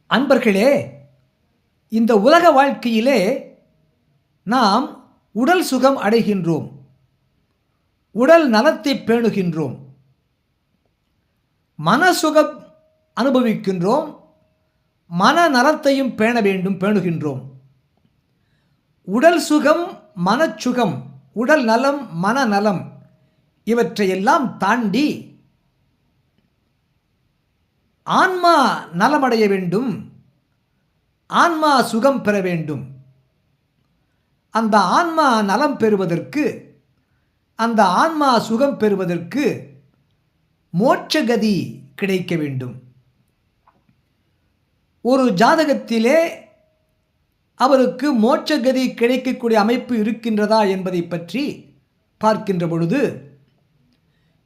அன்பர்களே, இந்த உலக வாழ்க்கையிலே நாம் உடல் சுகம் அடைகின்றோம், உடல் நலத்தை பேணுகின்றோம், மனசுகம் அனுபவிக்கின்றோம், மன நலத்தையும் பேண வேண்டும் பேணுகின்றோம். உடல் சுகம், மனச்சுகம், உடல் நலம், மனநலம் இவற்றையெல்லாம் தாண்டி ஆன்மா நலமடைய வேண்டும், ஆன்மா சுகம் பெற வேண்டும். அந்த ஆன்மா நலம் பெறுவதற்கு, அந்த ஆன்மா சுகம் பெறுவதற்கு மோட்சகதி கிடைக்க வேண்டும். ஒரு ஜாதகத்திலே அவருக்கு மோட்சகதி கிடைக்கக்கூடிய அமைப்பு இருக்கின்றதா என்பதை பற்றி பார்க்கின்ற பொழுது,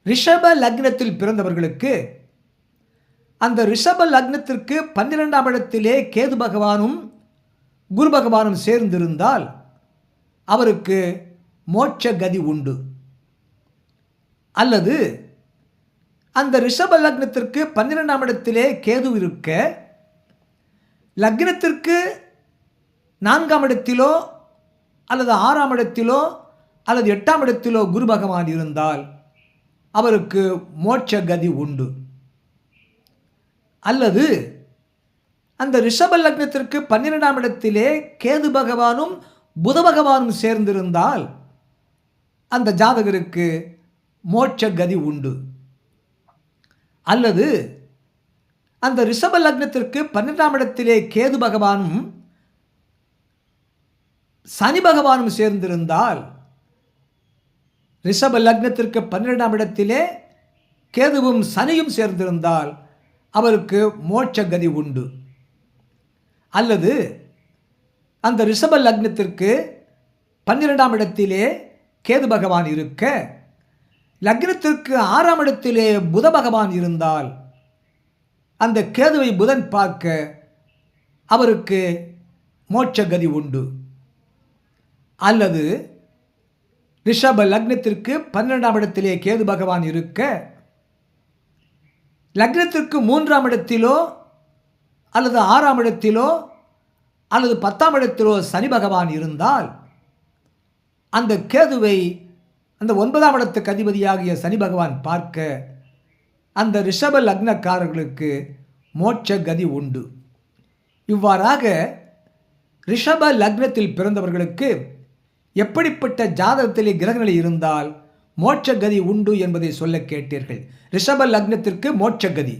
ரிஷப லக்னத்தில் பிறந்தவர்களுக்கு அந்த ரிஷப லக்னத்திற்கு 12ஆம் இடத்திலே கேது பகவானும் குரு பகவானும் சேர்ந்திருந்தால் அவருக்கு மோட்ச கதி உண்டு. அல்லது அந்த ரிஷப லக்னத்திற்கு 12ஆம் இடத்திலே கேது இருக்க, லக்னத்திற்கு 4ஆம் இடத்திலோ அல்லது 6ஆம் இடத்திலோ அல்லது 8ஆம் இடத்திலோ குரு பகவான் இருந்தால் அவருக்கு மோட்ச கதி உண்டு. அல்லது அந்த ரிஷப லக்னத்திற்கு 12ஆம் இடத்திலே கேது பகவானும் புத பகவானும் சேர்ந்திருந்தால் அந்த ஜாதகருக்கு மோட்ச கதி உண்டு. அல்லது அந்த ரிஷப லக்னத்திற்கு 12ஆம் இடத்திலே கேது பகவானும் சனி பகவானும் சேர்ந்திருந்தால், ரிஷப லக்னத்திற்கு 12ஆம் இடத்திலே கேதுவும் சனியும் சேர்ந்திருந்தால் அவருக்கு மோட்ச கதி உண்டு. அல்லது அந்த ரிஷப லக்னத்திற்கு 12ஆம் இடத்திலே கேது பகவான் இருக்க, லக்னத்திற்கு 6ஆம் இடத்திலே புத பகவான் இருந்தால் அந்த கேதுவை புதன் பார்க்க அவருக்கு மோட்ச கதி உண்டு. அல்லது ரிஷப லக்னத்திற்கு 12ஆம் இடத்திலே கேது பகவான் இருக்க, லக்னத்திற்கு 3ஆம் இடத்திலோ அல்லது 6ஆம் இடத்திலோ அல்லது 10ஆம் இடத்திலோ சனி பகவான் இருந்தால் அந்த கேதுவை அந்த 9ஆம் இடத்துக்கு அதிபதியாகிய சனி பகவான் பார்க்க அந்த ரிஷப லக்னக்காரர்களுக்கு மோட்ச கதி உண்டு. இவ்வாறாக ரிஷப லக்னத்தில் பிறந்தவர்களுக்கு எப்படிப்பட்ட ஜாதகத்திலே கிரகநிலை இருந்தால் மோட்ச கதி உண்டு என்பதை சொல்ல கேட்டீர்கள். ரிஷப லக்னத்திற்கு மோட்ச கதி.